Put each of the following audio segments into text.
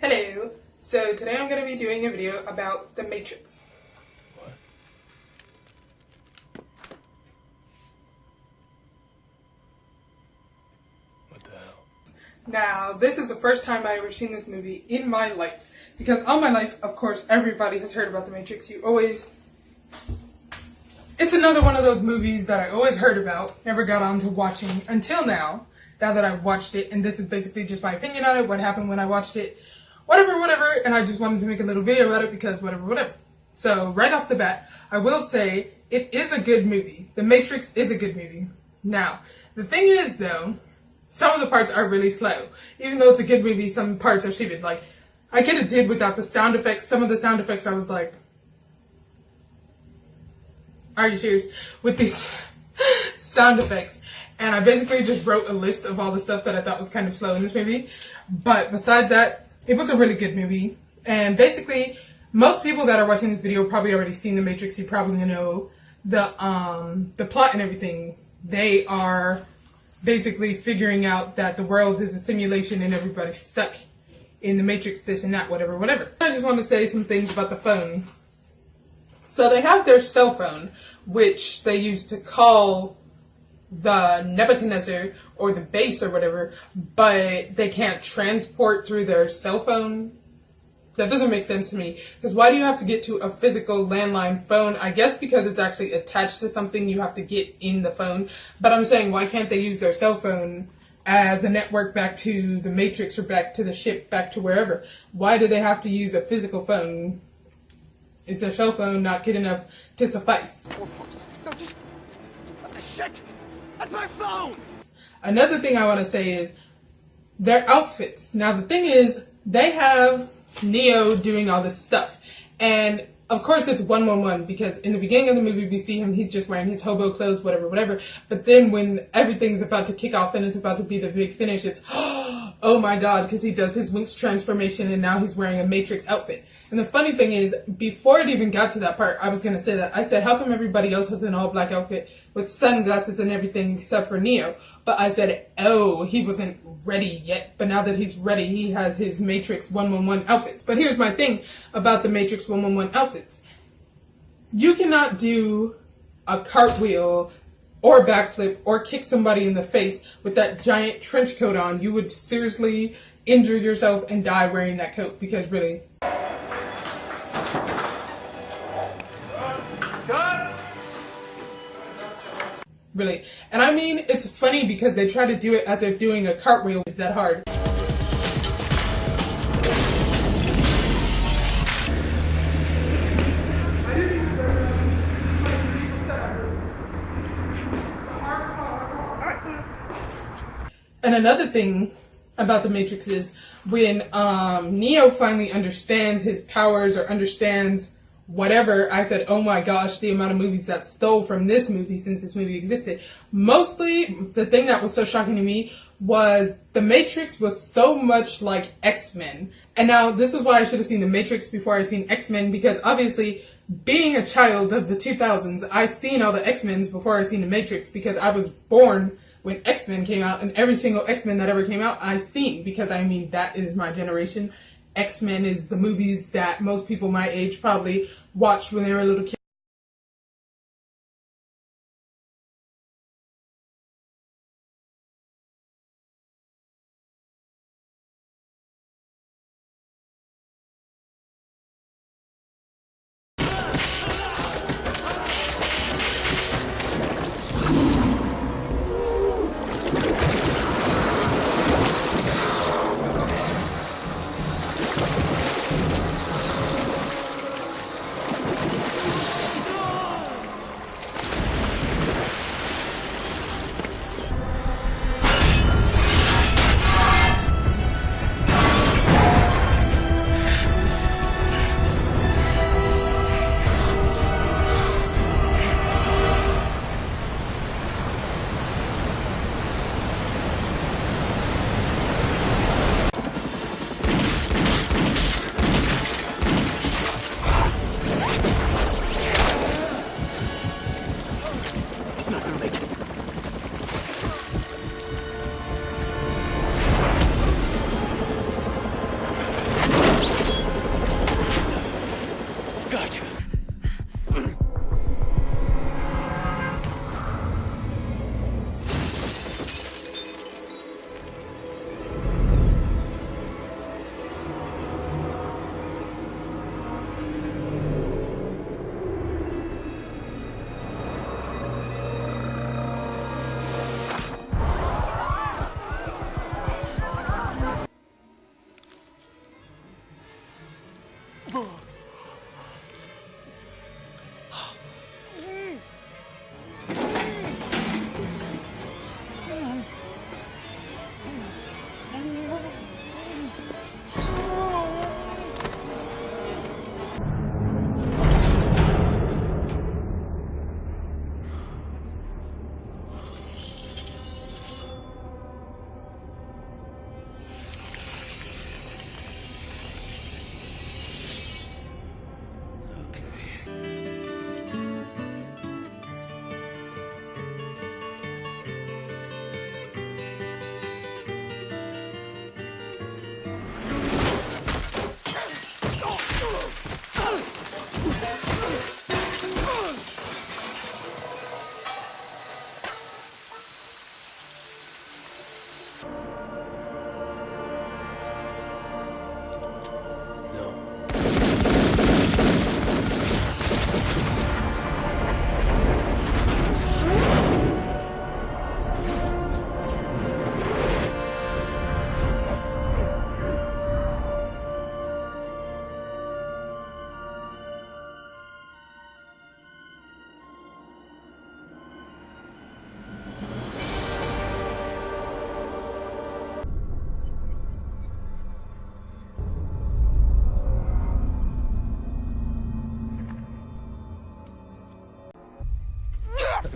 Hello! So today I'm going to be doing a video about The Matrix. What? What the hell? Now, this is the first time I've ever seen this movie in my life. Because all my life, of course, everybody has heard about The Matrix. It's another one of those movies that I always heard about, never got on to watching until now that I've watched it. And this is basically just my opinion on it, what happened when I watched it. Whatever, and I just wanted to make a little video about it because whatever. So, right off the bat, I will say, it is a good movie. The Matrix is a good movie. Now, the thing is, though, some of the parts are really slow. Even though it's a good movie, some parts are stupid. Like, I could have did without the sound effects. Some of the sound effects, I was like, are you serious? With these sound effects. And I basically just wrote a list of all the stuff that I thought was kind of slow in this movie. But besides that, it was a really good movie. And basically, most people that are watching this video probably already seen The Matrix. You probably know the plot and everything. They are basically figuring out that the world is a simulation and everybody's stuck in the Matrix, this and that, whatever. I just want to say some things about the phone. So they have their cell phone, which they use to call the Nebuchadnezzar or the base or whatever, but they can't transport through their cell phone. That doesn't make sense to me, because why do you have to get to a physical landline phone? I guess because it's actually attached to something, you have to get in the phone. But I'm saying, why can't they use their cell phone as the network back to the Matrix or back to the ship, back to wherever? Why do they have to use a physical phone? Is their cell phone not good enough to suffice? No, just... Shit! That's my phone! Another thing I want to say is their outfits. Now the thing is, they have Neo doing all this stuff. And of course it's 111, because in the beginning of the movie we see him, he's just wearing his hobo clothes, whatever. But then when everything's about to kick off and it's about to be the big finish, it's, oh my god, because he does his Winx transformation and now he's wearing a Matrix outfit. And the funny thing is, before it even got to that part, I was going to say that. I said, how come everybody else was in all black outfit with sunglasses and everything except for Neo? But I said, oh, he wasn't ready yet. But now that he's ready, he has his Matrix 111 outfit. But here's my thing about the Matrix 111 outfits. You cannot do a cartwheel or backflip or kick somebody in the face with that giant trench coat on. You would seriously injure yourself and die wearing that coat, because really... Really. And I mean, it's funny because they try to do it as if doing a cartwheel is that hard. And another thing about the Matrix is when Neo finally understands his powers or understands whatever, I said, oh my gosh, the amount of movies that stole from this movie since this movie existed. Mostly, the thing that was so shocking to me was The Matrix was so much like X-Men. And now, this is why I should have seen The Matrix before I seen X-Men, because obviously, being a child of the 2000s, I seen all the X-Men's before I seen The Matrix, because I was born when X-Men came out, and every single X-Men that ever came out, I seen, because I mean, that is my generation. X-Men is the movies that most people my age probably watched when they were little kids.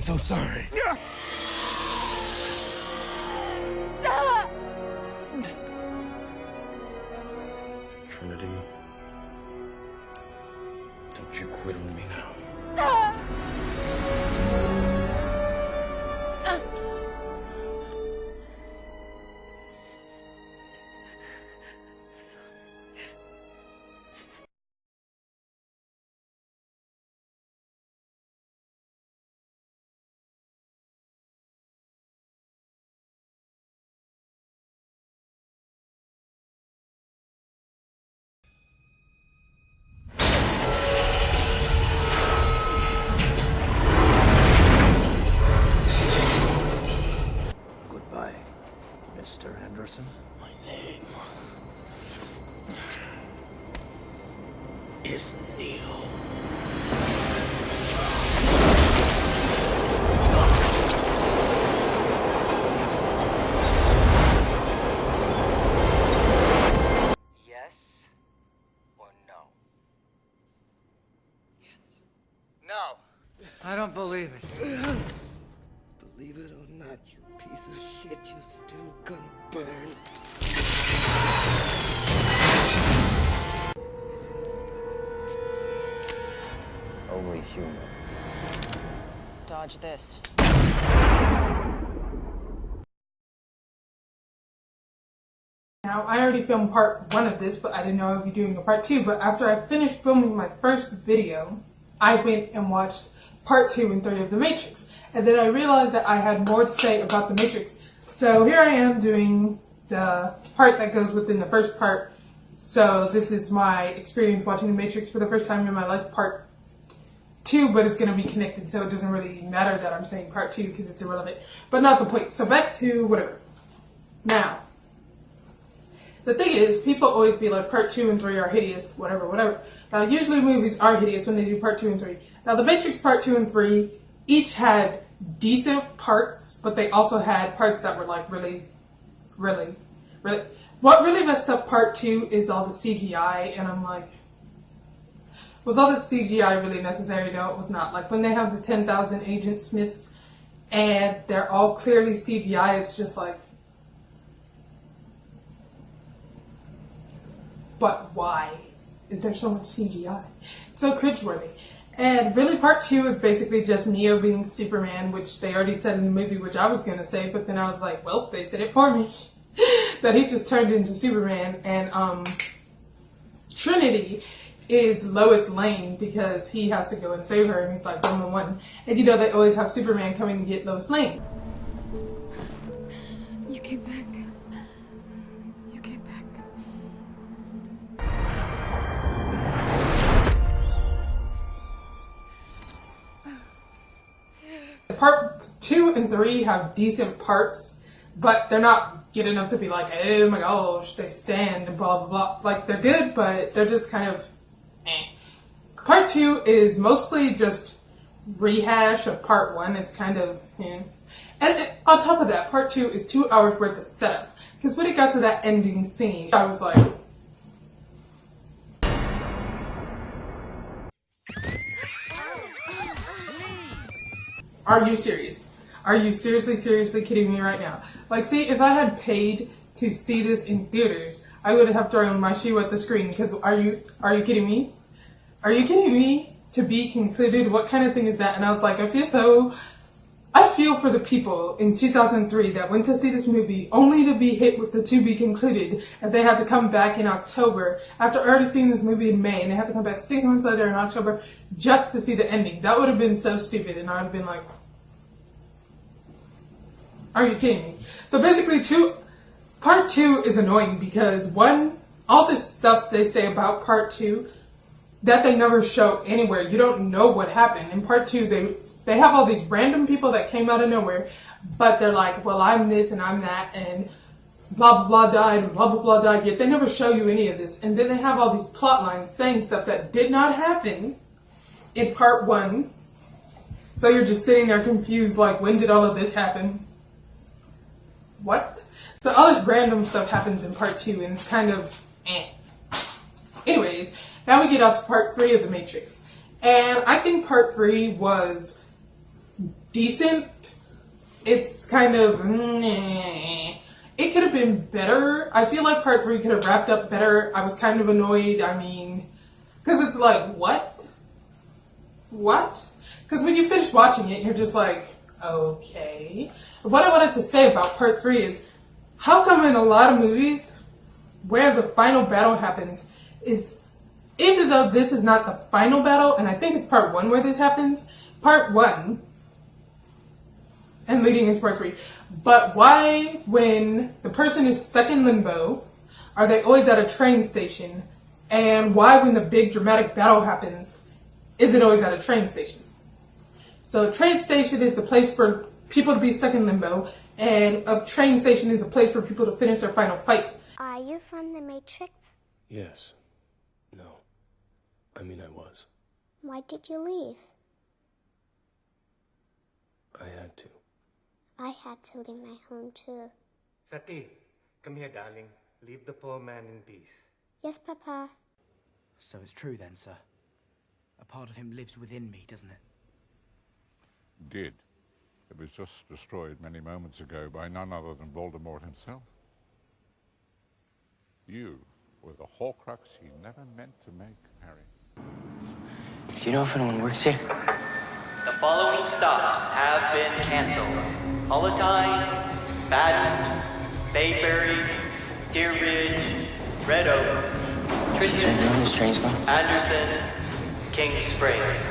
I'm so sorry. Trinity, don't you quit on me now. Goodbye, Mr. Anderson. My name is Neo. Yes or no? Yes. No. I don't believe it. Believe it or not, you piece of shit, you're still gonna burn. Only human. Dodge this. Now, I already filmed part 1 of this, but I didn't know I would be doing a part 2. But after I finished filming my first video, I went and watched part 2 and 3 of The Matrix. And then I realized that I had more to say about The Matrix. So here I am doing the part that goes within the first part. So this is my experience watching The Matrix for the first time in my life, part 2, but it's going to be connected, so it doesn't really matter that I'm saying part 2 because it's irrelevant. But not the point. So back to whatever. Now, the thing is, people always be like, part 2 and 3 are hideous, whatever, whatever. Now, usually movies are hideous when they do part 2 and 3. Now, The Matrix part 2 and 3 each had decent parts, but they also had parts that were like really. What really messed up part 2 is all the CGI, and I'm like, was all that CGI really necessary? No, it was not. Like, when they have the 10,000 Agent Smiths, and they're all clearly CGI, it's just like, but why is there so much CGI? It's so cringeworthy. And really part 2 is basically just Neo being Superman, which they already said in the movie, which I was going to say, but then I was like, well, they said it for me. That he just turned into Superman. And Trinity is Lois Lane because he has to go and save her, and he's like 111. And you know they always have Superman coming to get Lois Lane. You came back. You came back. Part 2 and 3 have decent parts, but they're not good enough to be like, oh my gosh, they stand and blah blah blah. Like, they're good, but they're just kind of eh. Part 2 is mostly just rehash of part 1. It's kind of eh. And on top of that, part 2 is 2 hours worth of setup. Because when it got to that ending scene, I was like, are you serious? Are you seriously kidding me right now? Like, see, if I had paid to see this in theaters, I would have thrown my shoe at the screen. Because are you kidding me? Are you kidding me? To be concluded? What kind of thing is that? And I was like, I feel for the people in 2003 that went to see this movie only to be hit with the to be concluded, and they had to come back in October after already seeing this movie in May, and they had to come back 6 months later in October just to see the ending. That would have been so stupid, and I would have been like, are you kidding me? So basically, part 2 is annoying because, one, all this stuff they say about part 2 that they never show anywhere. You don't know what happened. In part 2, they have all these random people that came out of nowhere, but they're like, well, I'm this and I'm that, and blah, blah, blah died, and blah, blah, blah died, yet they never show you any of this. And then they have all these plot lines saying stuff that did not happen in part 1. So you're just sitting there confused, like, when did all of this happen? What? So all this random stuff happens in part 2, and it's kind of eh. Anyways, now we get out to part 3 of The Matrix. And I think part 3 was decent. It's kind of meh. It could have been better. I feel like part 3 could have wrapped up better. I was kind of annoyed. I mean, because it's like, what? What? Because when you finish watching it, you're just like, okay. What I wanted to say about part 3 is, how come in a lot of movies where the final battle happens is, even though this is not the final battle, and I think it's part 1 where this happens, part 1, and leading into part 3, but why, when the person is stuck in limbo, are they always at a train station? And why, when the big dramatic battle happens, is it always at a train station? So a train station is the place for people to be stuck in limbo, and a train station is the place for people to finish their final fight. Are you from the Matrix? Yes. No. I mean, I was. Why did you leave? I had to. I had to leave my home too. Sati, come here, darling. Leave the poor man in peace. Yes, Papa. So it's true then, sir. A part of him lives within me, doesn't it? Did. It was just destroyed many moments ago by none other than Voldemort himself. You were the Horcrux he never meant to make, Harry. Do you know if anyone works here? The following stops have been canceled. Palatine, Baden, Bayberry, Deer Ridge, Red Oak, Tristan, Anderson, King Springs.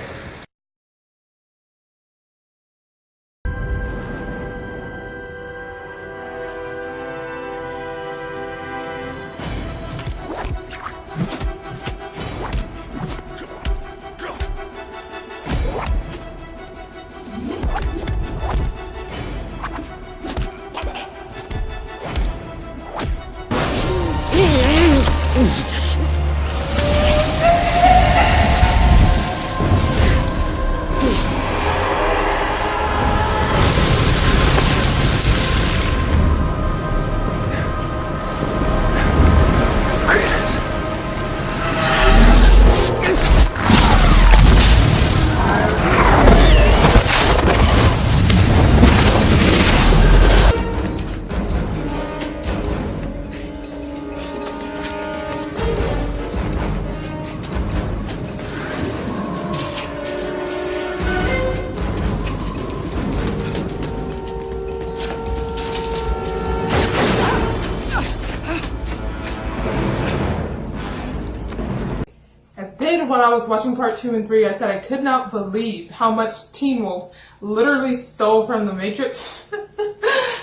When I was watching part 2 and 3, I said I could not believe how much Teen Wolf literally stole from the Matrix.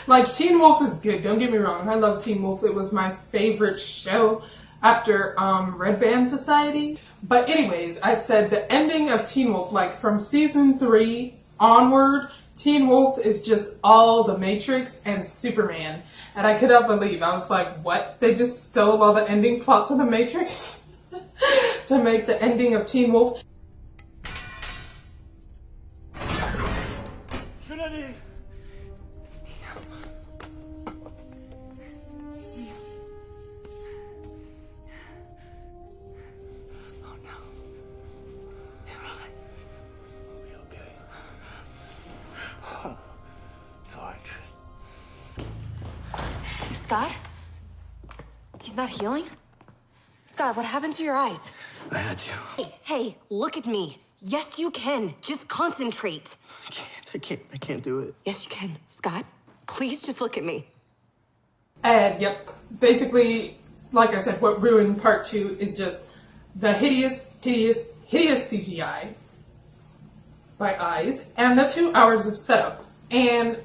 Like, Teen Wolf is good, don't get me wrong. I love Teen Wolf. It was my favorite show after Red Band Society. But anyways, I said the ending of Teen Wolf, like from season 3 onward, Teen Wolf is just all the Matrix and Superman. And I could not believe. I was like, what? They just stole all the ending plots of the Matrix? To make the ending of Teen Wolf. Trinity! Oh no. Your eyes. Are we okay? Oh, it's all right, Trin. Scott? He's not healing? Scott, what happened to your eyes? I had to. Hey, look at me. Yes, you can. Just concentrate. I can't do it. Yes, you can. Scott, please just look at me. And yep, basically, like I said, what ruined part 2 is just the hideous CGI by Eyes and the 2 hours of setup. And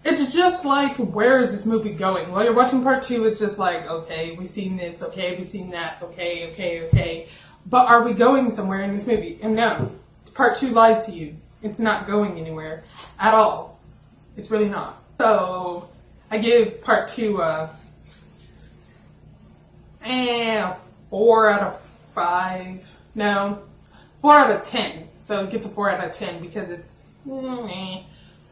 it's just like, where is this movie going? While you're watching part 2, it's just like, okay, we've seen this, okay, we've seen that, okay. But are we going somewhere in this movie? And no, part 2 lies to you. It's not going anywhere at all. It's really not. So, I give part 2 a 4 out of 5. No, 4 out of 10. So it gets a 4 out of 10 because it's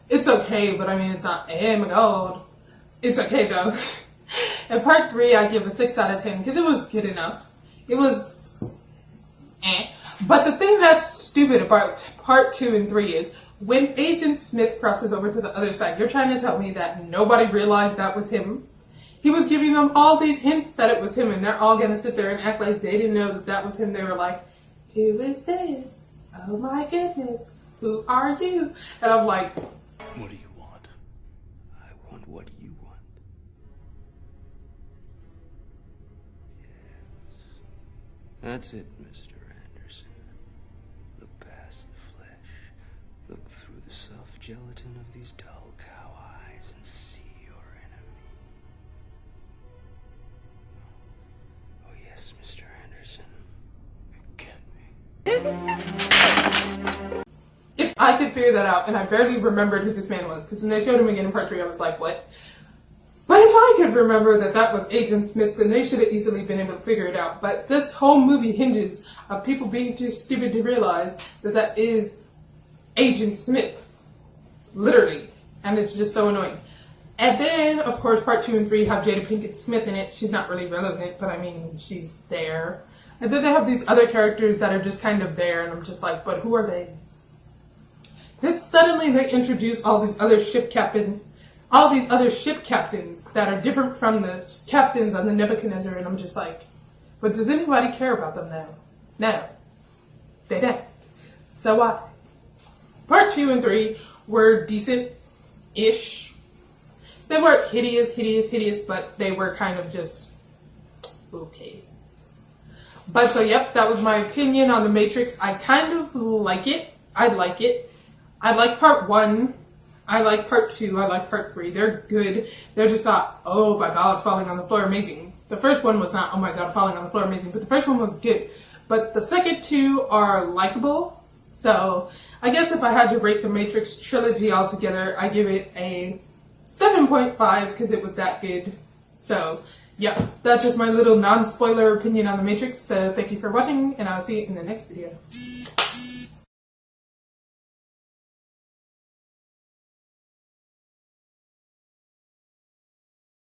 it's okay, but I mean, it's not, oh my god. It's okay though. And part 3, I give a 6 out of 10 because it was good enough. It was But the thing that's stupid about part 2 and 3 is, When Agent Smith crosses over to the other side, you're trying to tell me that nobody realized that was him? He was giving them all these hints that it was him, and they're all going to sit there and act like they didn't know that that was him. They were like, who is this? Oh my goodness. Who are you? And I'm like, What do you want? I want what you want. Yes. That's it, Mr. Anderson. Look past the flesh. Look through the soft gelatin of these dull cow eyes and see your enemy. Oh yes, Mr. Anderson. Get me. if I could figure that out, and I barely remembered who this man was, because when they showed him again in part 3, I was like, what? But if I could remember that that was Agent Smith, then they should have easily been able to figure it out. But this whole movie hinges on people being too stupid to realize that that is Agent Smith. Literally. And it's just so annoying. And then, of course, part 2 and 3 have Jada Pinkett Smith in it. She's not really relevant, but I mean, she's there. And then they have these other characters that are just kind of there, and I'm just like, but who are they? Then suddenly they introduce all these other ship captains that are different from the captains on the Nebuchadnezzar, and I'm just like, but does anybody care about them now? No. They don't. So what? Part 2 and 3 were decent-ish. They weren't hideous, but they were kind of just okay. But so, yep, that was my opinion on The Matrix. I kind of like it. I like it. I like part 1. I like part 2. I like part 3. They're good. They're just not, oh my god, falling on the floor, amazing. The first one was not, oh my god, falling on the floor, amazing. But the first one was good. But the second 2 are likable. So, I guess if I had to rate the Matrix trilogy altogether, I give it a 7.5 because it was that good. So, yeah, that's just my little non-spoiler opinion on The Matrix. So, thank you for watching, and I'll see you in the next video.